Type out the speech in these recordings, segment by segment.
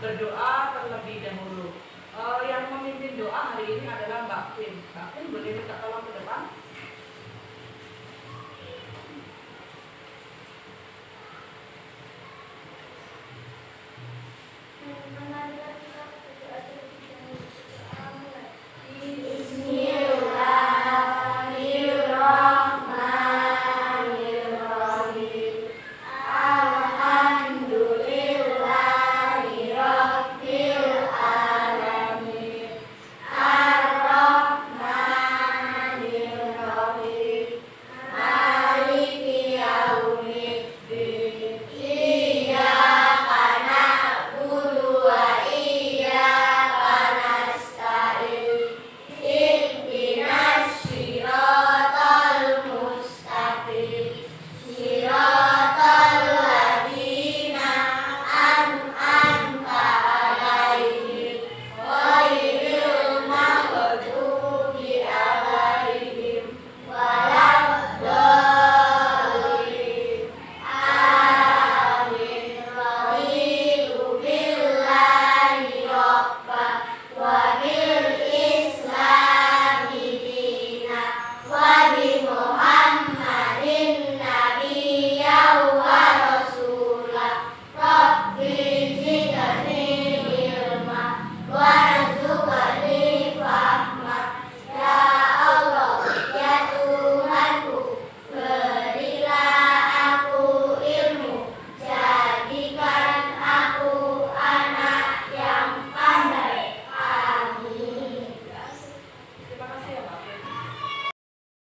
Berdoa terlebih dahulu. Yang memimpin doa hari ini adalah Mbak Queen. Mbak Queen boleh minta tolong ke depan.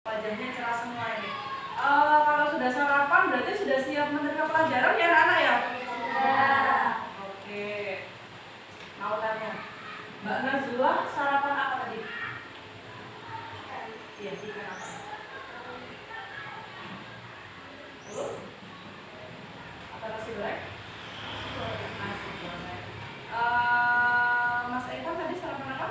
Wajahnya cerah semua ini. Kalau sudah sarapan berarti sudah siap menerima pelajaran ya anak-anak ya? Ya. Oke. Mau tanya, Mbak Nazwa sarapan apa tadi? Iya, ikan apa? Apa nasi goreng? Nasi goreng. Mas Eko tadi sarapan apa?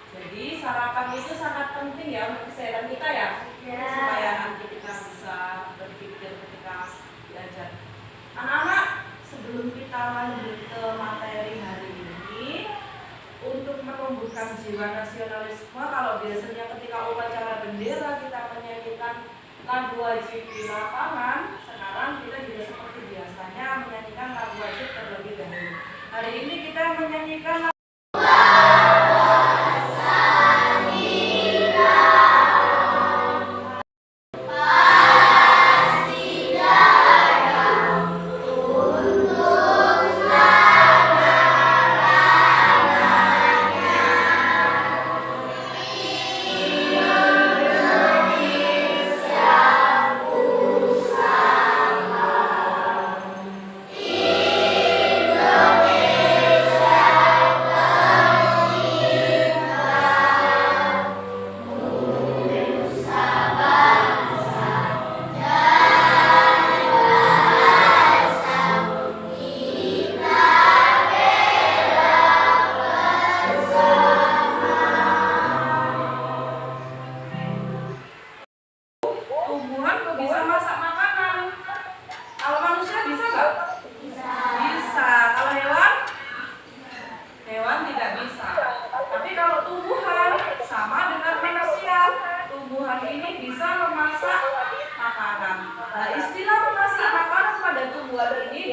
Jadi sarapan itu sangat penting ya untuk kesehatan kita ya, supaya nanti kita bisa berpikir ketika belajar. Anak-anak, sebelum kita lanjut ke materi hari ini, untuk menumbuhkan jiwa nasionalisme, kalau biasanya ketika upacara bendera kita menyanyikan lagu wajib di lapangan, sekarang kita juga seperti biasanya menyanyikan lagu wajib terlebih dahulu. Hari ini kita menyanyikan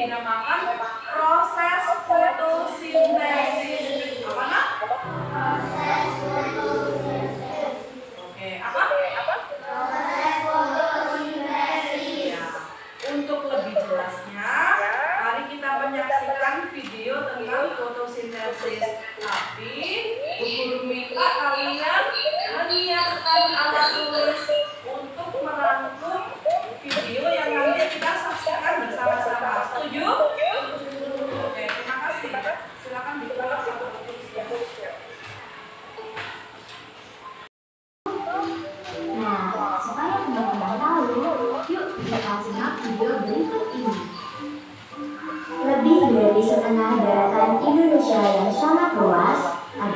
dinamakan proses fotosintesis. Apa nak? Proses fotosintesis. Oke, apa? Proses fotosintesis. Ya. Untuk lebih jelasnya, mari kita menyaksikan video tentang fotosintesis.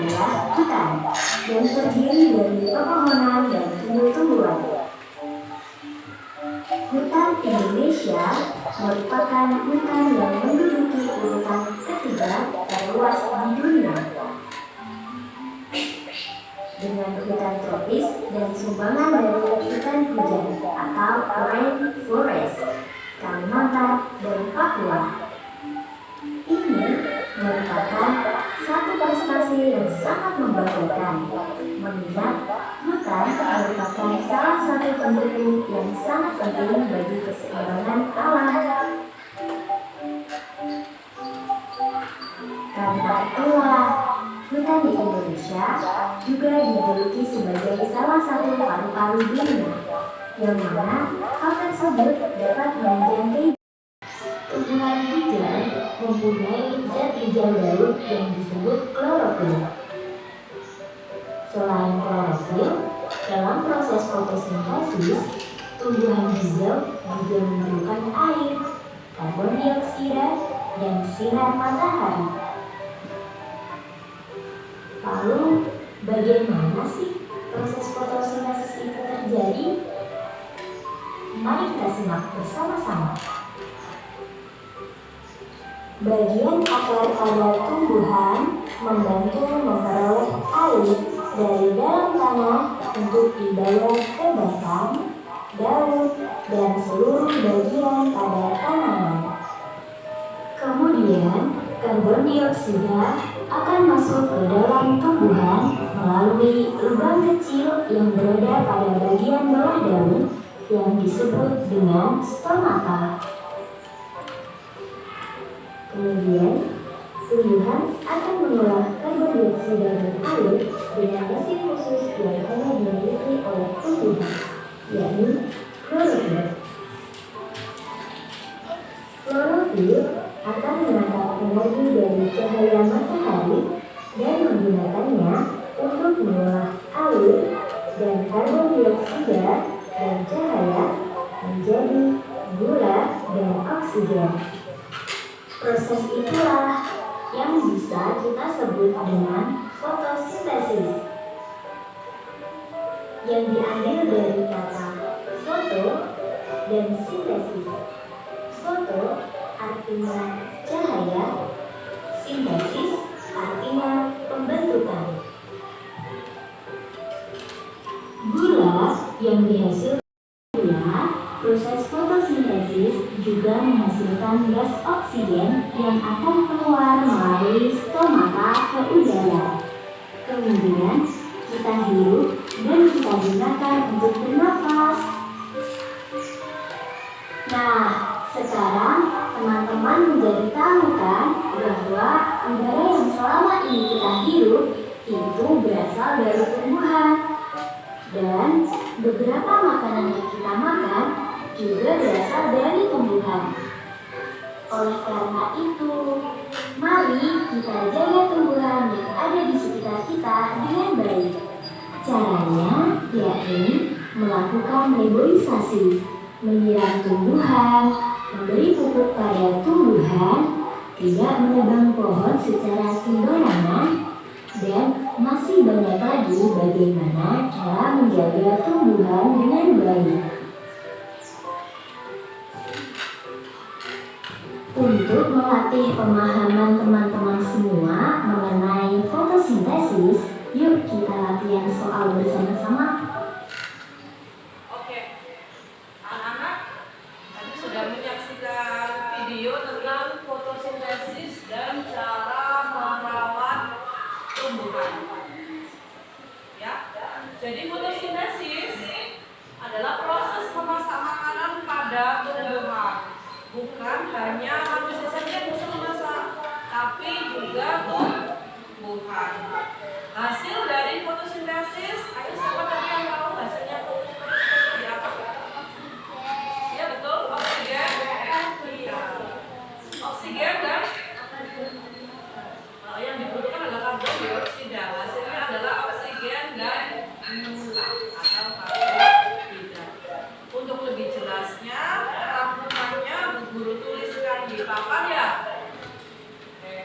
adalah hutan yang terdiri dari pepohonan dan tumbuh-tumbuhan. Hutan Indonesia merupakan hutan yang menduduki urutan ketiga terluas di dunia. Dengan hutan tropis dan sumbangan dari hutan hujan atau rainforest, Kalimantan dan Papua. Ini merupakan satu prestasi yang sangat membanggakan, mengingat hutan merupakan salah satu pendukung yang sangat penting bagi keseimbangan alam. Karena itulah, hutan di Indonesia juga dijuluki sebagai salah satu paru-paru dunia, yang mana hal tersebut dapat menunjang kehidupan. Tumbuhan hijau mempunyai zat hijau daun yang disebut klorofil. Selain klorofil, dalam proses fotosintesis, tumbuhan hijau juga memerlukan air, karbon dioksida, dan sinar matahari. Lalu, bagaimana sih proses fotosintesis itu terjadi? Mari kita simak bersama-sama. Bagian akar pada tumbuhan membantu memperoleh air dari dalam tanah untuk dibawa ke batang, daun, dan seluruh bagian pada tanaman. Kemudian, karbon dioksida akan masuk ke dalam tumbuhan melalui lubang kecil yang berada pada bagian bawah daun yang disebut dengan stomata. Kemudian, tumbuhan akan mengolah karbon dioksida dan air dengan mesin khusus yang hanya dimiliki oleh tumbuhan, yakni klorofil. Klorofil akan menangkap energi dari cahaya matahari dan menggunakannya untuk mengolah air dan karbon dioksida dan cahaya menjadi gula dan oksigen. Proses itulah yang bisa kita sebut dengan fotosintesis, yang diambil dari kata foto dan sintesis. Foto artinya cahaya, sintesis artinya pembentukan. Gula yang dihasilkan proses fotosintesis juga menghasilkan gas oksigen yang akan keluar melalui stomata ke udara. Kemudian kita hirup dan kita gunakan untuk bernafas. Nah, sekarang teman-teman menjadi tahu kan bahwa udara yang selama ini kita hirup itu berasal dari tumbuhan. Dan beberapa makanan yang kita makan juga berasal dari tumbuhan. Oleh karena itu, mari kita jaga tumbuhan yang ada di sekitar kita dengan baik. Caranya yakni melakukan reboisasi, menyiram tumbuhan, memberi pupuk pada tumbuhan, tidak menebang pohon secara sembarangan, dan masih banyak lagi bagaimana cara menjaga tumbuhan dengan baik. Untuk melatih pemahaman teman-teman semua mengenai fotosintesis, yuk kita latihan soal bersama-sama. Oke, anak-anak tadi sudah menyaksikan video tentang fotosintesis dan cara merawat tumbuhan. Ya, jadi fotosintesis adalah proses memasak makanan pada tumbuhan. Bukan hanya manusia saja yang bisa memasak, tapi juga tumbuhan. Hasil dari fotosintesis, ayo siapa tadi yang tahu hasilnya fotosintesis seperti apa? Ya betul, oksigen. Iya. Oksigen dan yang dibutuhkan adalah karbon dioksida. Hasilnya adalah oksigen dan gula atau karbohidrat. Untuk lebih jelasnya, rangkumannya Bu Guru tuliskan di papan ya. Oke.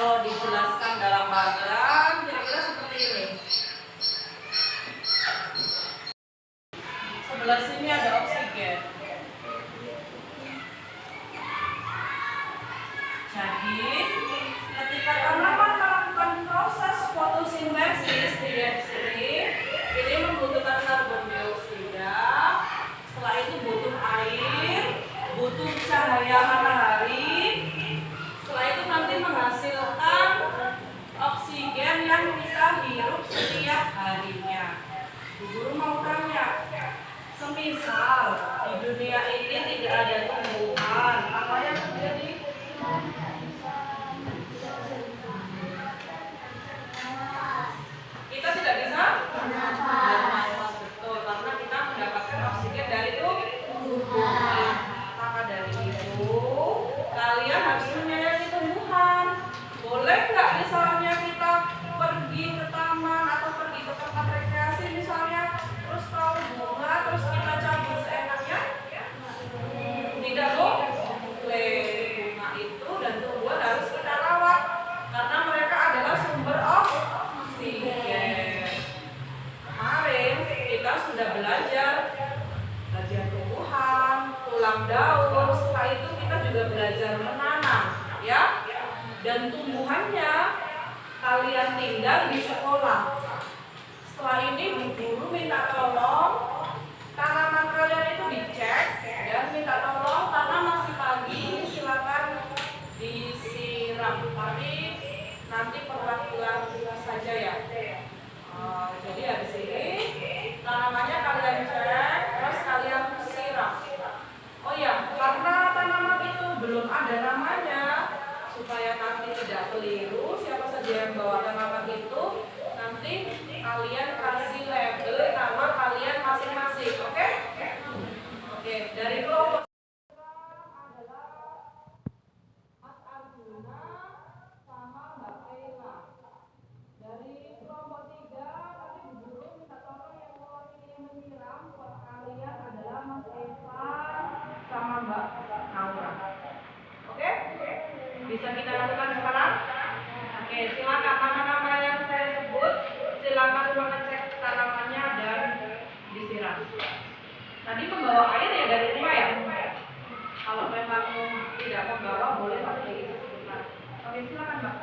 Kalau dijelaskan dalam bagan, kira-kira seperti ini. Sebelah sini ada oksigen. Jadi, ketika tanaman melakukan proses fotosintesis di sini, ini membutuhkan karbon dioksida. Setelah itu butuh air, butuh cahaya matahari. Setelah itu nanti menghasilkan oksigen yang kita hirup setiap harinya. Bu guru mau tanya, semisal di dunia ini tidak ada tumbuhan, apa yang terjadi? Kita tidak bisa bernafas, betul, karena kita mendapatkan oksigen dari tumbuhan. Maka dari itu kalian harus menyayangi tumbuhan. Boleh nggak misalnya kita pergi ke taman atau pergi ke tempat rekreasi misalnya, terus tahu bunga terus kita cabut seenaknya? Tidak boleh. Bunga itu dan tumbuhan harus kita rawat karena mereka adalah sumber oksigen. Kemarin kita sudah belajar tumbuhan, tulang daun. Setelah itu kita juga belajar menanam, ya. Dan tumbuhannya kalian tinggal di sekolah. Setelah ini bu guru minta tolong tanaman kalian itu dicek, dan minta tolong karena masih pagi silakan disiram. Tapi nanti perwakilan saja ya. Jadi habis ini tanamannya kalian cek, terus kalian siram. Oh ya, karena tanaman itu belum ada namanya, supaya nanti tidak keliru siapa saja yang bawa tanaman itu, nanti kalian kasih label nama kalian masing-masing, oke? Oke, dari kelompok adalah Mas Arjuna sama Mbak Kayla. Dari kelompok 3 nanti Bu Guru minta tolong yang mewakili menyiram buat kalian adalah Mas Eva sama Mbak Naura. Oke? Bisa kita lakukan sekarang? Oke, silakan nama-nama yang saya sebut, silakan mengecek tanamannya dan disiram. Tadi membawa air ya dari rumah ya? Kalau memang tidak membawa boleh pakai itu sebentar. Oke, silakan Mbak.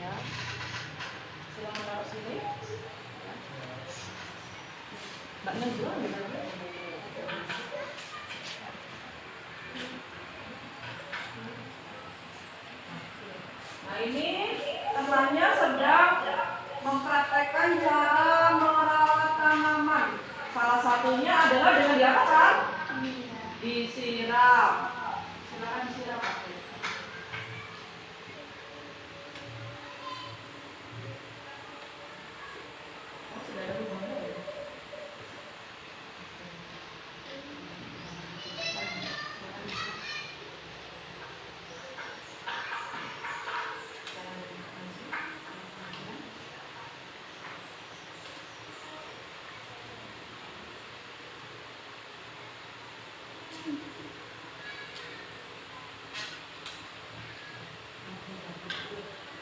Ya, silakan taruh sini. Mbak Najwa, nah ini temannya sedang mempraktekkan cara merawat tanaman. Salah satunya adalah dengan diapakan? Disiram. Silakan disiram. Oh, sudah ada hubungannya ya?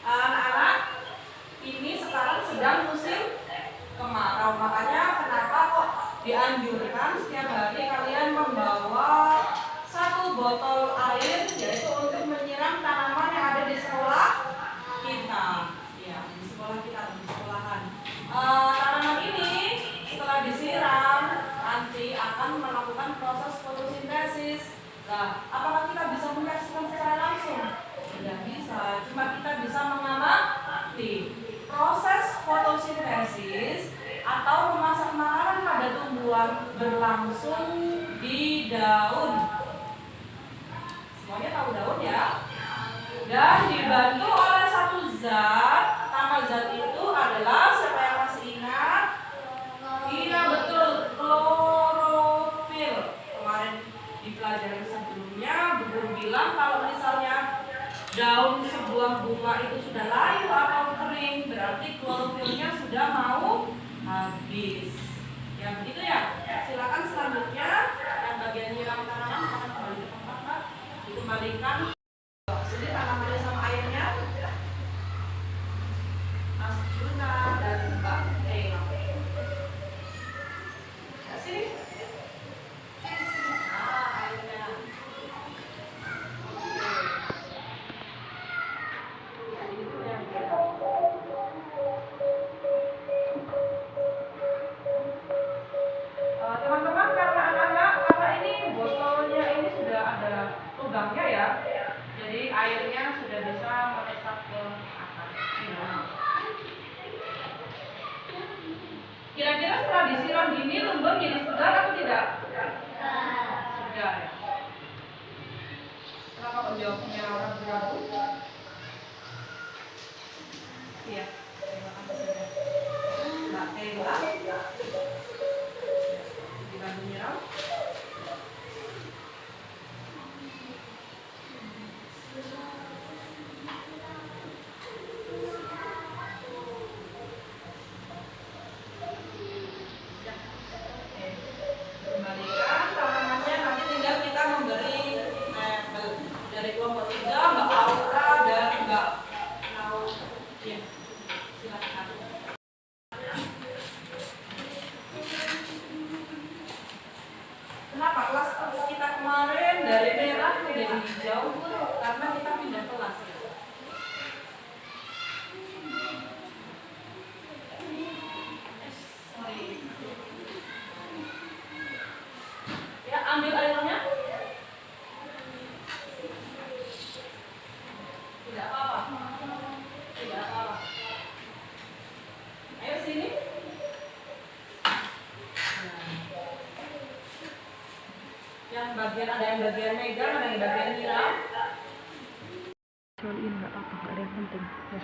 Anak-anak, ini sekarang sedang musim kemarau, makanya kenapa kok dianjurkan setiap hari kalian membawa 1 botol air, yaitu untuk menyiram tanaman yang ada di sekolah kita. Ya, di sekolah kita, di sekolahan. Tanaman ini setelah disiram nanti akan melakukan proses fotosintesis. Nah, apakah kita bisa menyaksikan secara langsung? Tidak bisa, cuma kita bisa mengamati proses fotosintesis atau memasak makanan pada tumbuhan berlangsung di daun. Semuanya tahu daun ya? Dan dibantu oleh satu zat. Nama zat itu adalah, siapa yang masih ingat? Iya betul, klorofil. Kemarin di pelajaran sebelumnya Bu Guru bilang kalau misalnya daun sebuah bunga itu sudah layu atau kering, berarti klorofilnya sudah mau habis. Ya begitu ya? Silakan. setelah disiram gini lumbung jadi segar atau tidak? Segar ya. Kenapa kok jawabnya ragu-ragu? Iya, terima kasih sudah. Mbak Tela dibantu nyiram. Kembalikan tanamannya, nanti tinggal kita memberi label dari kelompok 3, Mbak Aura dan Mbak Nau. Ya, silakan. Kenapa kelas kita kemarin dari merah menjadi hijau? Karena kita pindah kelas ya. Sorry. Ya, ambil airnya. Tidak apa-apa. Tidak apa-apa. Ayo sini. Yang bagian ada yang bagian megang, ada yang bagian nyiram. Kecuali ini nggak apa-apa, nggak ada yang penting ya,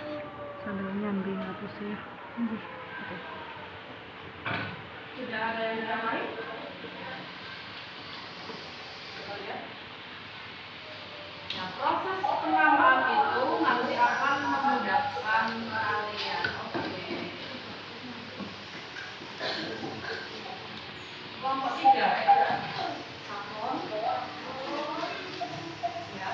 sambil nyambi hapusnya. Oke. Sudah ada yang ramai? Coba lihat. Nah, proses penambahan itu nanti akan memudahkan kalian. Oke. Kelompok 3. Sabun. Ya.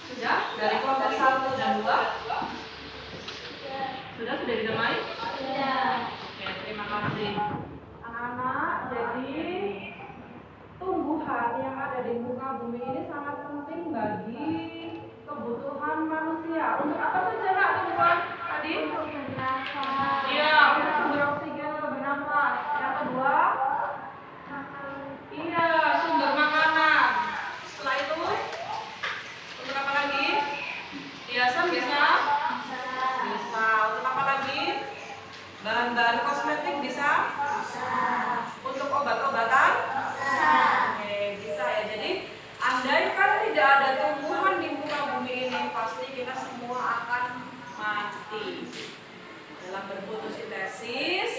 Sudah? Dari kelompok 1 dan 2? Sudah didamai? Oke, terima kasih. Anak-anak, jadi tumbuhan yang ada di muka bumi ini sangat penting bagi kebutuhan manusia. Untuk apa saja Kak tumbuhan tadi? Iya, untuk sumber oksigen atau bernafas. Yang kedua? Iya, sumber makanan. Setelah itu, untuk apa lagi? Hiasan bisa? Bisa. Untuk apa lagi? Bahan-bahan kosmetik bisa? Untuk obat-obatan? Oke, bisa ya. Jadi, andaikan tidak ada tumbuhan di muka bumi ini, pasti kita semua akan mati. Dalam berfotosintesis,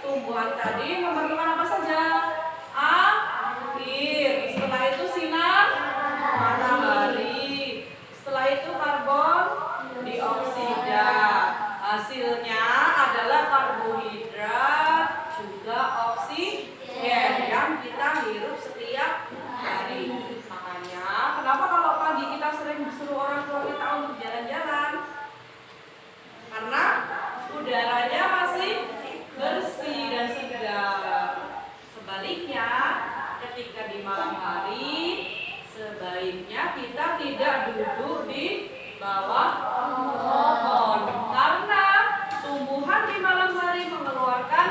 tumbuhan tadi memerlukan apa saja? Air. Setelah itu sinar matahari. Setelah itu karbon dioksida. Hasilnya adalah karbohidrat juga oksigen yang kita hirup setiap hari. Makanya kenapa kalau pagi kita sering disuruh orang tua kita untuk jalan-jalan? Karena udaranya masih bersih dan segar. Sebaliknya, ketika di malam hari, sebaiknya kita tidak duduk di bawah pohon karena tumbuhan di malam hari mengeluarkan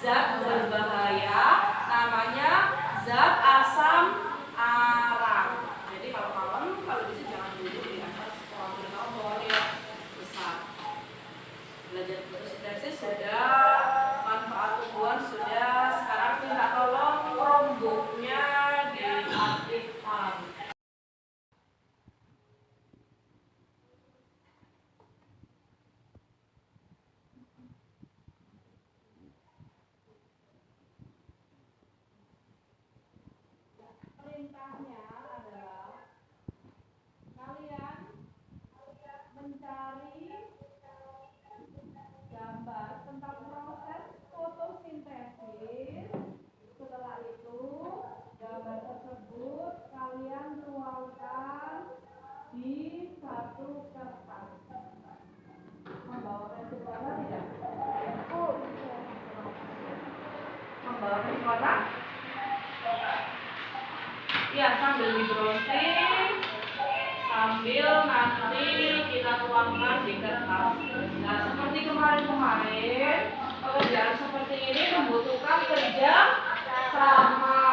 zat berbahaya namanya zat asam arak. Jadi kalau malam kalau bisa jangan duduk di atas pohon, terutama pohon yang besar. Belajar fotosintesis sudah, manfaat tumbuhan sudah, sekarang minta tolong Chromebooknya diaktifkan. Perintahnya adalah kalian mencari gambar tentang proses fotosintesis. Setelah itu gambar tersebut kalian tuangkan di satu kertas. Membawa pensil warna tidak? Membawa pensil warna? Ya, sambil di browsing, sambil nanti kita tuang tuangkan di kertas. Nah, seperti kemarin-kemarin, pekerjaan seperti ini membutuhkan kerja sama.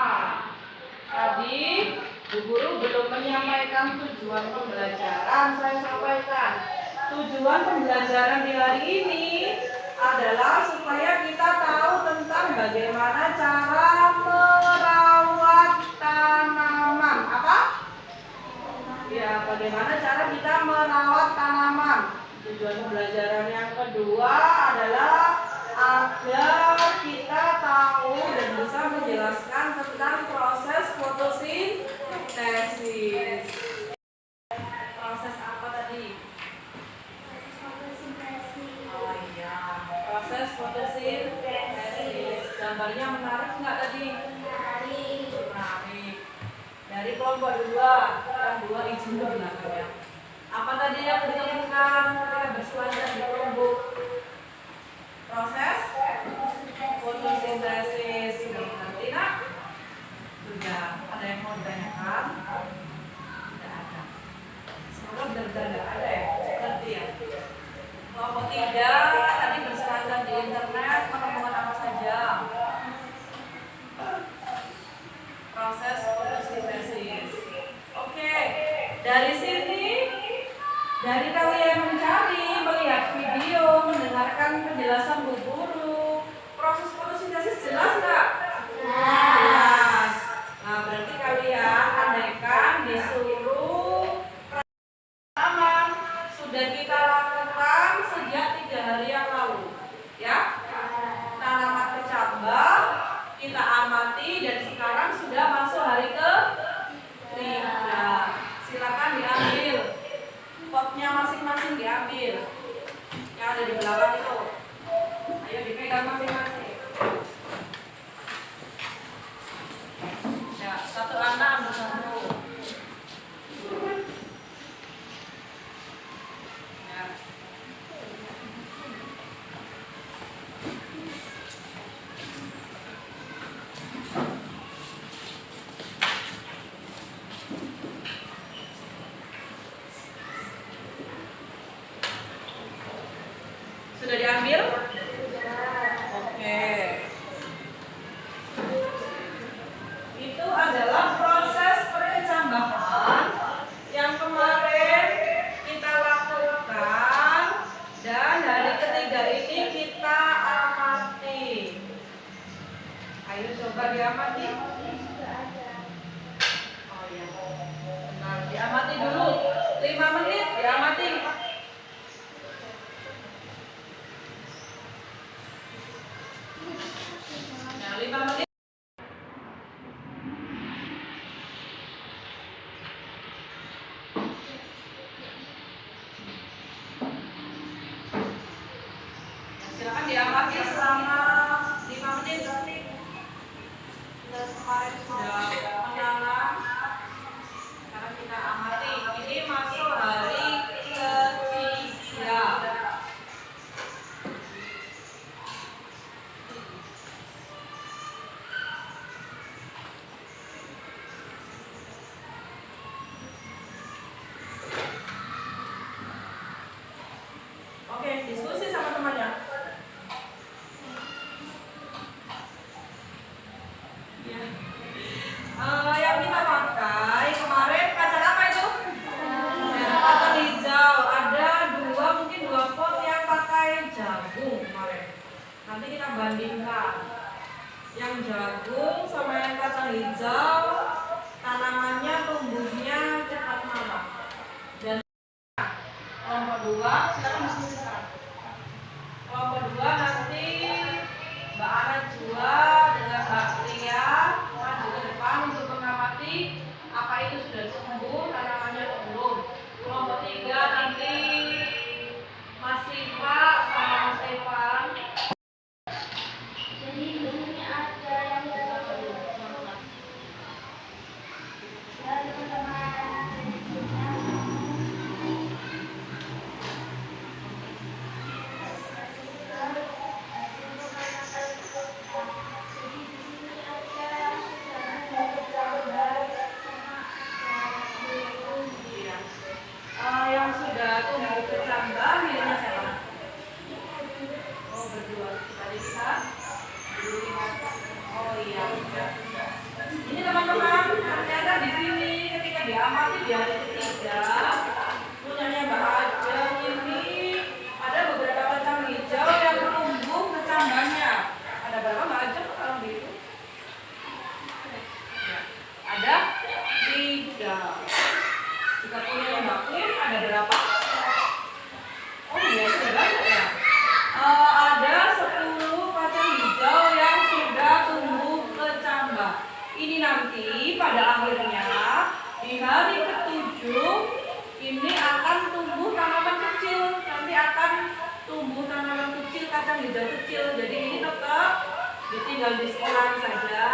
Tadi Bu Guru belum menyampaikan tujuan pembelajaran. Saya sampaikan tujuan pembelajaran di hari ini adalah supaya kita tahu tentang bagaimana cara merawat tanaman. Apa? Ya, bagaimana cara kita merawat tanaman. Tujuan pembelajaran yang kedua adalah agar kita tahu dan bisa menjelaskan tentang proses fotosintesis. Proses apa tadi? Oh iya, proses fotosintesis. Gambarnya menarik nggak tadi? Menarik. Dari kelompok 2, yang 2 izin ke belakang ya. Apa tadi yang ditemukan ketika berselancar di kelompok? Proses fotosintesis. Nanti nak? Sudah. Ada yang mau ditanyakan? Tidak ada. Semoga benar-benar tidak ada ya. Ngerti ya. Kelompok 3 tadi berselancar di internet menemukan apa saja? Proses fotosintesis. Oke. Dari sini, dari kalian mencari, melihat video, mendengarkan penjelasan Bu Guru, proses fotosintesis jelas nggak? Jelas. Nah, berarti kalian andaikan disuruh tanaman sudah kita lakukan sejak 3 hari yang lalu, ya? Tanaman kecambah, kita amati dan sekarang sudah masuk hari ke-3. Silakan diambil. Potnya masing-masing diambil. Yang ada di belakang itu. Ayo dipegang masing-masing. Ya, satu anak ambil satu. Ya. Sudah diambil? Oke. Itu adalah proses perkecambahan yang kemarin kita lakukan dan hari ketiga ini kita amati. Ayo coba diamati. Oh iya. Benar, diamati dulu. 5 menit diamati. Nah, 5 menit. Silakan diamati selama 5 menit. Dan kemarin sudah menanam. Sekarang kita amati. Ini masuk hari ketiga. Oke, diskusi sama temannya. Ya. Yang kita pakai kemarin kacang apa itu? Ya, kacang hijau. Ada 2, mungkin 2 pot yang pakai jagung kemarin. Nanti kita bandingkan. Yang jagung sama yang kacang hijau, tanamannya tumbuhnya cepat mana? Dan kelompok 2, silakan diskusi sekarang. Kelompok 2 nanti Mbak Najwa dengan Mbak Lia maju ke depan untuk mengamati apa itu sudah tumbuh, tanamannya atau belum. Kelompok 3 nanti Mas Siva sama Mas Evan. Jadi bentuknya ada yang bisa ya teman-teman. Ya. Ini teman-teman, ternyata di sini ketika diamati di hari ketiga, punyanya Mbak Ajeng ini ada beberapa kacang hijau yang tumbuh kecambahnya. Ada berapa Mbak Ajeng kalau begitu? Ya. Ada 3. Jika punyanya Mbak Queen ada berapa? Oh iya, sudah banyak ya. Ada 10 kacang hijau yang sudah tumbuh kecambah. Ini nanti pada akhirnya di hari ke-7 ini akan tumbuh tanaman kecil. Nanti akan tumbuh tanaman kecil, kacang hijau kecil. Jadi ini tetap ditinggal di sekolah saja.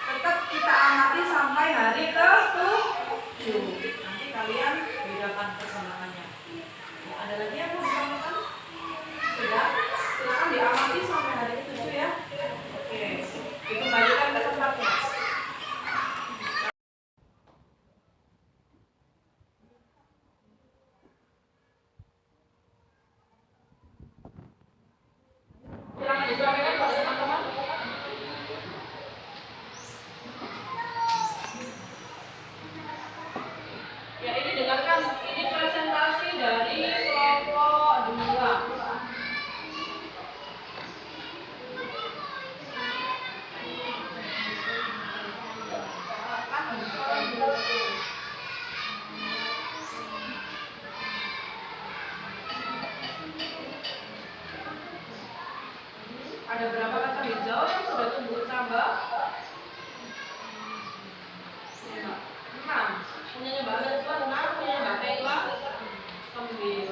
Tetap kita amati sampai hari ke-7. Nanti kalian bedakan perkembangannya. Ya, ada lagi yang mau ditambahkan? Sudah? Silakan diamati sampai hari ke-7 ya. Oke, dikembalikan ke tempatnya. Silakan disampaikan pada teman-teman. Ya, ini dengarkan. Ini presentasi dari kelompok 2. Ada berapa kacang hijau yang sudah tumbuh kecambah? 6. Punyanya Mbak Najwa 6, punyanya Mbak Tela 9.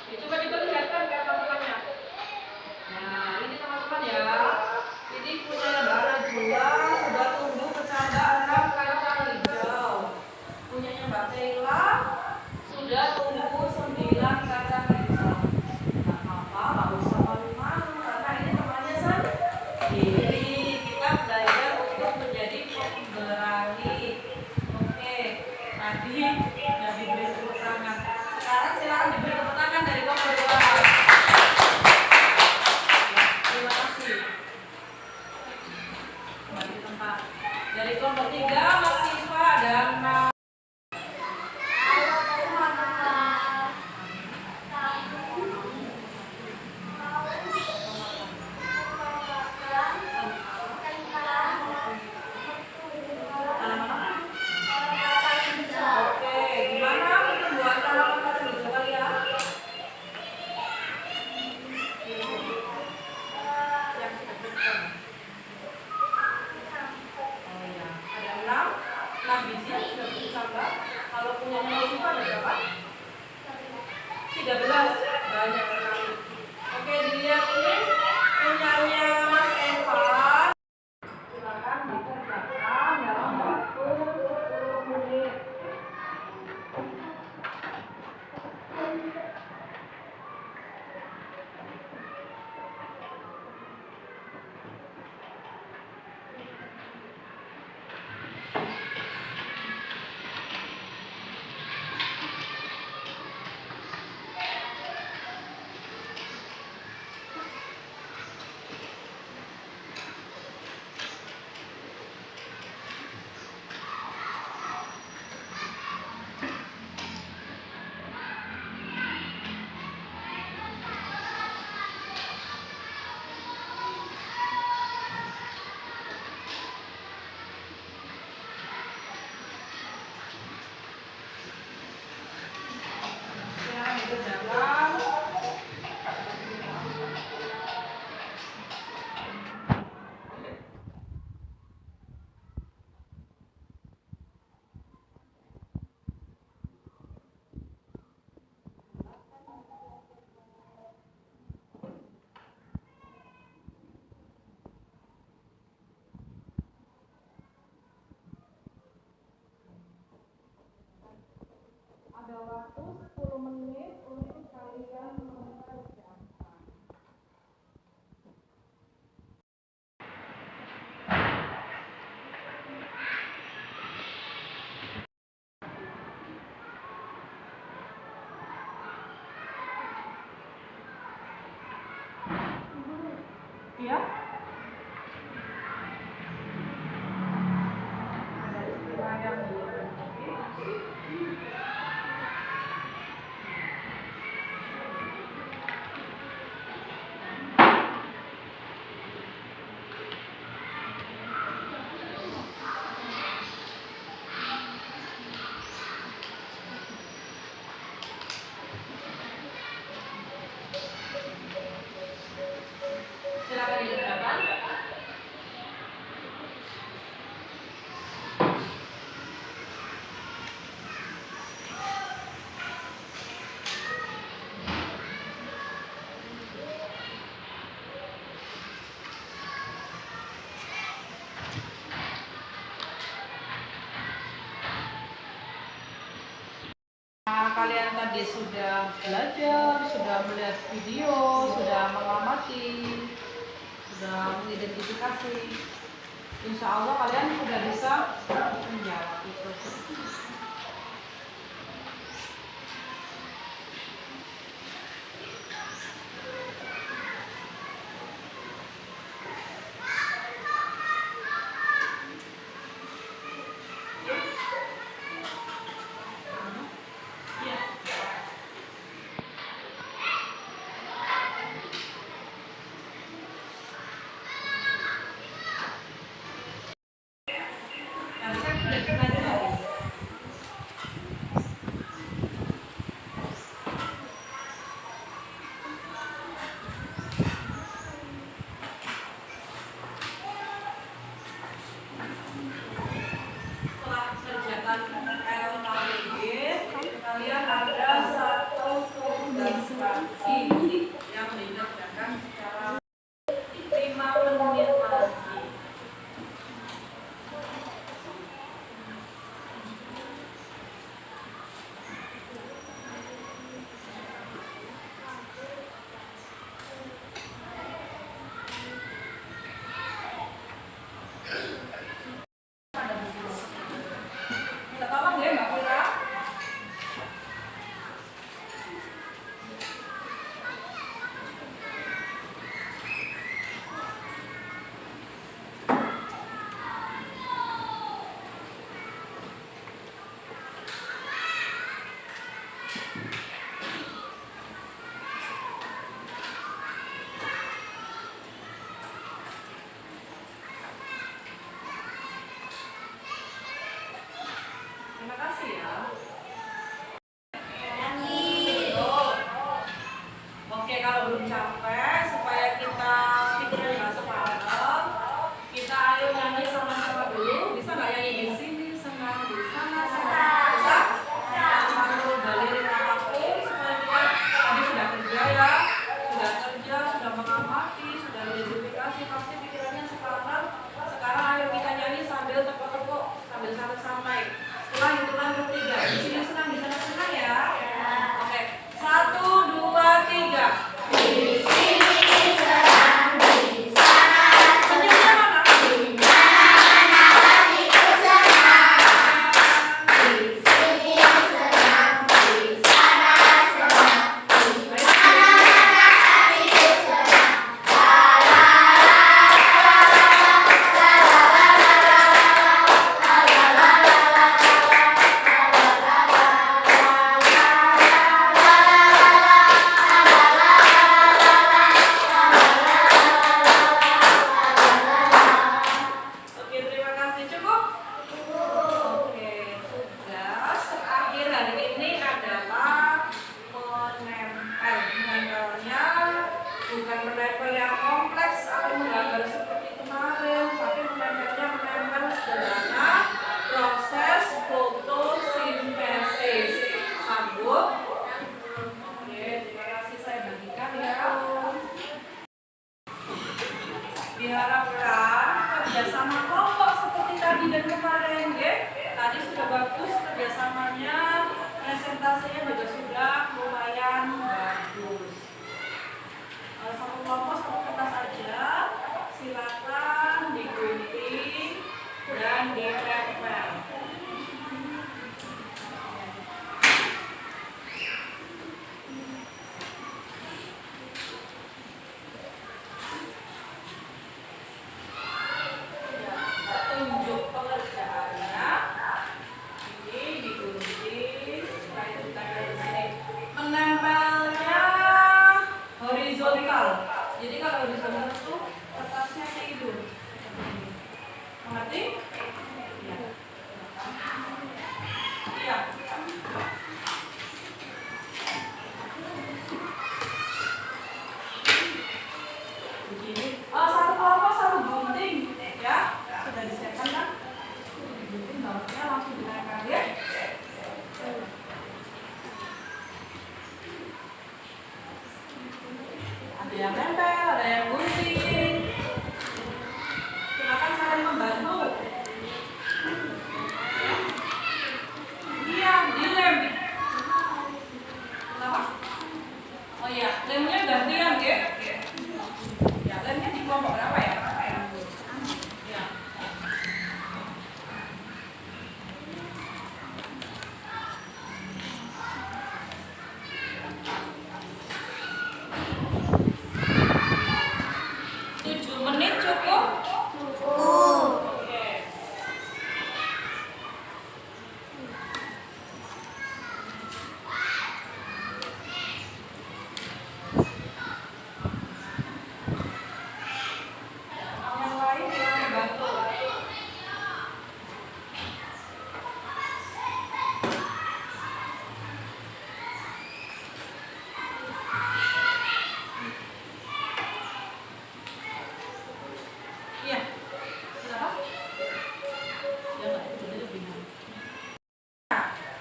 Ya, coba diperlihatkan kata-katanya. Nah, ini teman-teman ya. Ini punyanya Mbak Najwa sudah tumbuh kecambah 6 kacang hijau. Punyanya Mbak Tela sudah tumbuh 9 kacang hijau. Nggak apa-apa, nggak usah malu-malu karena ini temannya sendiri. Kita belajar untuk menjadi pemberani. Oke, tadi sudah diberi tepuk tangan. Sekarang silakan diberi tepuk tangan dari kelompok 2. Terima kasih. Kembali ke tempat. Dari kelompok 3 Mas Siva dan Mas. Oke, gimana pertumbuhan tanaman kacang hijau kalian? Yang sudah berkembang. Oh ya, ada 6 biji yang sudah berkembang. Kalau punyanya Mas Siva ada berapa? 13, banyak sekali. Oke, dilihat ini punyanya Mas Evan. Silakan dikerjakan dalam waktu 10 menit. Silakan dikerjakan. Ada waktu 10 menit untuk kalian mengerjakan. Ya? kalian tadi sudah belajar, sudah melihat video, sudah mengamati, sudah mengidentifikasi, insya Allah kalian sudah bisa menjawab itu. Kalian ada satu tugas lagi yang dikerjakan secara 5 menit lagi. Minta tolong ya Mbak Pira. Terima kasih ya. Oke, kalau belum capek, supaya kita pikirnya nggak sepadan, kita ayo nyanyi sama-sama dulu. Bisa nggak nyanyi di sini, senang di sana, senang bisa? Jangan perlu balik apapun, supaya kita tadi sudah kerja ya, sudah mengamati, sudah identifikasi, pasti pikirannya sekarang. Sekarang ayo kita nyanyi sambil tepuk-tepuk, sambil santai-santai. Setelah hitungan ketiga, di sini senang, di sana senang ya. Oke, 1, 2, 3. Di sini senang, di sana senyumnya mana? Di mana hatiku senang. Di sini senang, di sana senang. Di mana hatiku senang. Oke, terima kasih. Cukup? Oke, tugas terakhir hari ini adalah menempel. Menempelnya bukan menempel yang kompleks atau menggambar seperti kemarin, tapi menempelnya menempel sederhana, proses fotosintesis. Sanggup? Oke, terima kasih. Saya bagikan ya. Diharapkan kerjasama kelompok seperti tadi dan kemarin ya. Tadi sudah bagus kerjasamanya, presentasinya juga sudah lumayan bagus. Satu kelompok satu kertas saja, silakan digunting dan ditempel. Tunjuk pengerjaannya. Ini digunting, supaya ditempel di sini. Menempelnya horizontal. Jadi kalau horizontal itu kertasnya tidur. Mengerti? Iya. Iya. Begini. Satu kelompok satu gunting ya. Sudah disiapkan kan? Gunting bawahnya langsung ditempel ya. Ada yang nempel, ada yang gunting. Silakan saling membantu. Iya, dilem.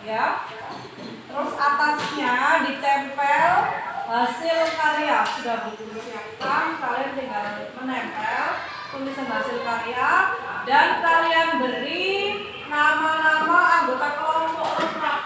ya. Terus atasnya ditempel hasil karya. Sudah disiapkan, kalian tinggal menempel tulisan hasil karya dan kalian beri nama-nama anggota kelompok lengkap.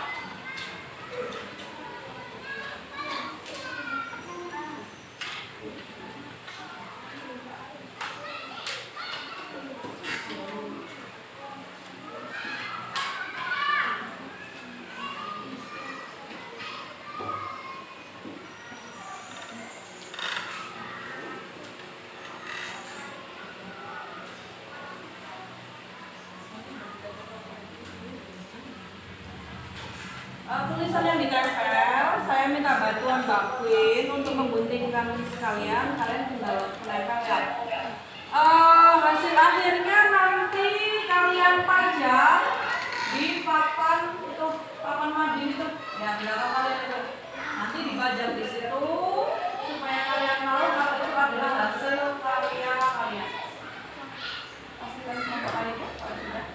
Tulisan yang ditempel, saya minta bantuan Mbak Queen untuk memguntingkan sekalian. Kalian tinggal menempel ya. Hasil akhirnya nanti kalian pajang di papan itu, papan mading itu, ya belakang kalian itu. Nanti dipajang di situ supaya kalian tahu kalau itu adalah hasil karya kalian. Pastikan semua kalian ya, kalau sudah.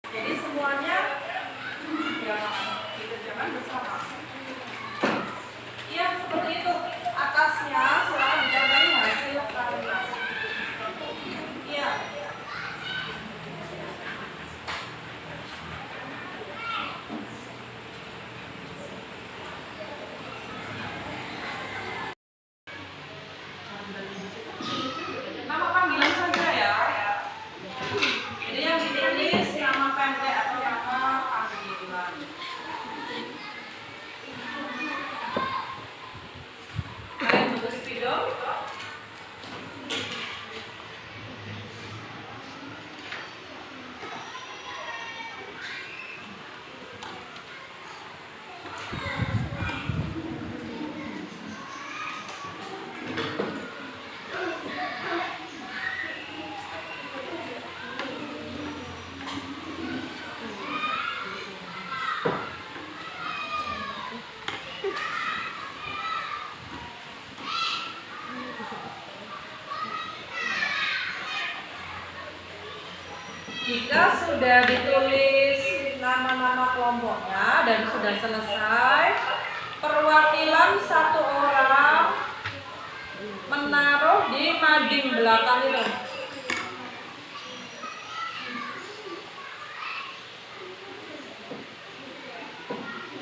Jadi semuanya ya dikerjakan bersama. Iya seperti itu. Atasnya silakan ditempeli hasil karya. Iya. Nama panggilan saja ya. Jadi yang ditulis nama pendek atau nama panggilan. Kalian juga spidol. Jika sudah ditulis nama-nama kelompoknya dan sudah selesai, perwakilan satu orang menaruh di mading belakang itu.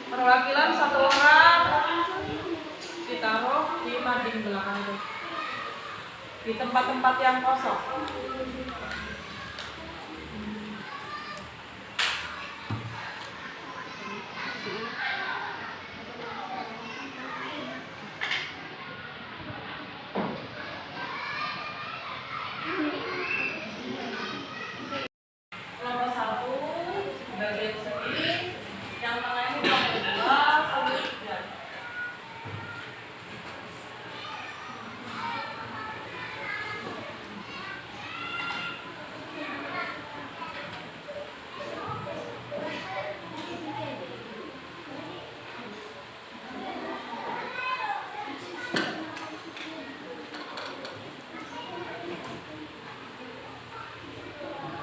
Perwakilan satu orang ditaruh di mading belakang itu, di tempat-tempat yang kosong. Kelompok 1 bagian sini, yang tengah ini kelompok 2, kelompok 3.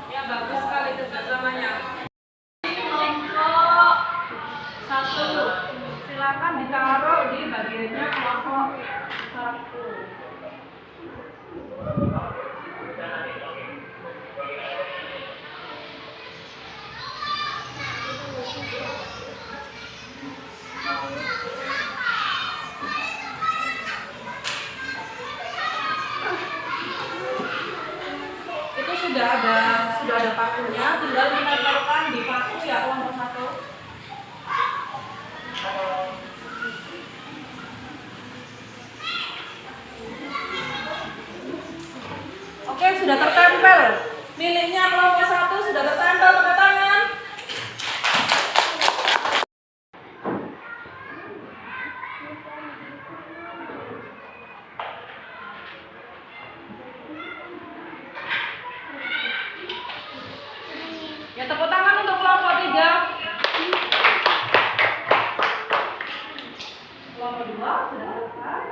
Ya bagus sekali kerjasamanya. Kelompok 1 silakan ditaruh di bagiannya kelompok 1. Itu sudah ada pakunya, tinggal ditempelkan di paku ya kelompok 1. Oke, sudah tertempel. Miliknya kelompok 1 sudah tertempel, tepuk tangan. Ya tepuk tangan untuk kelompok 3. Kelompok 2 sudah selesai.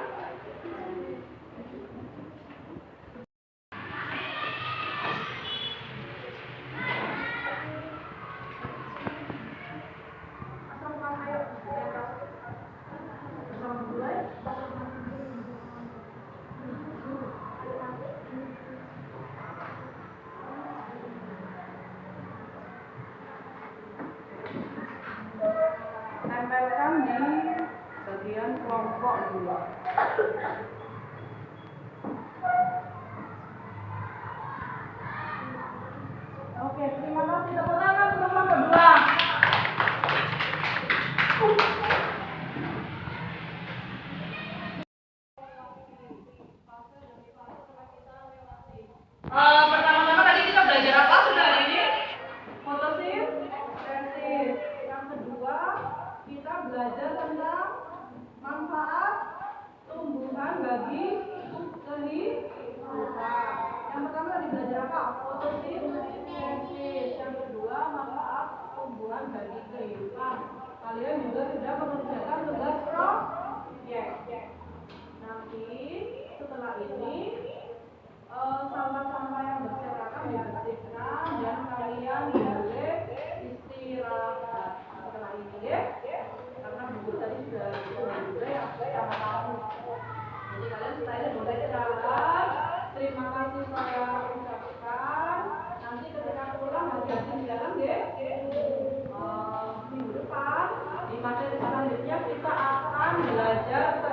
kelompok dulu. Oke, terima kasih. Tepuk tangan untuk kelompok 2. Pertama-tama tadi kita belajar apa sudah hari ini? Fotosintesis. Yang kedua, kita belajar tentang manfaat tumbuhan bagi kehidupan. Yang pertama tadi belajar apa? Fotosintesis. Yang kedua, manfaat tumbuhan bagi kehidupan. Kalian juga sudah mengerjakan tugas proyek. Nanti setelah ini sampah-sampah yang berserakan dibersihkan dan kalian boleh istirahat setelah ini ya, karena buku tadi sudah juga ya sama kamu. Jadi kalian setelah ini boleh istirahat. Terima kasih saya ucapkan. Nanti ketika pulang hati-hati di jalan ya. Minggu depan di materi selanjutnya kita akan belajar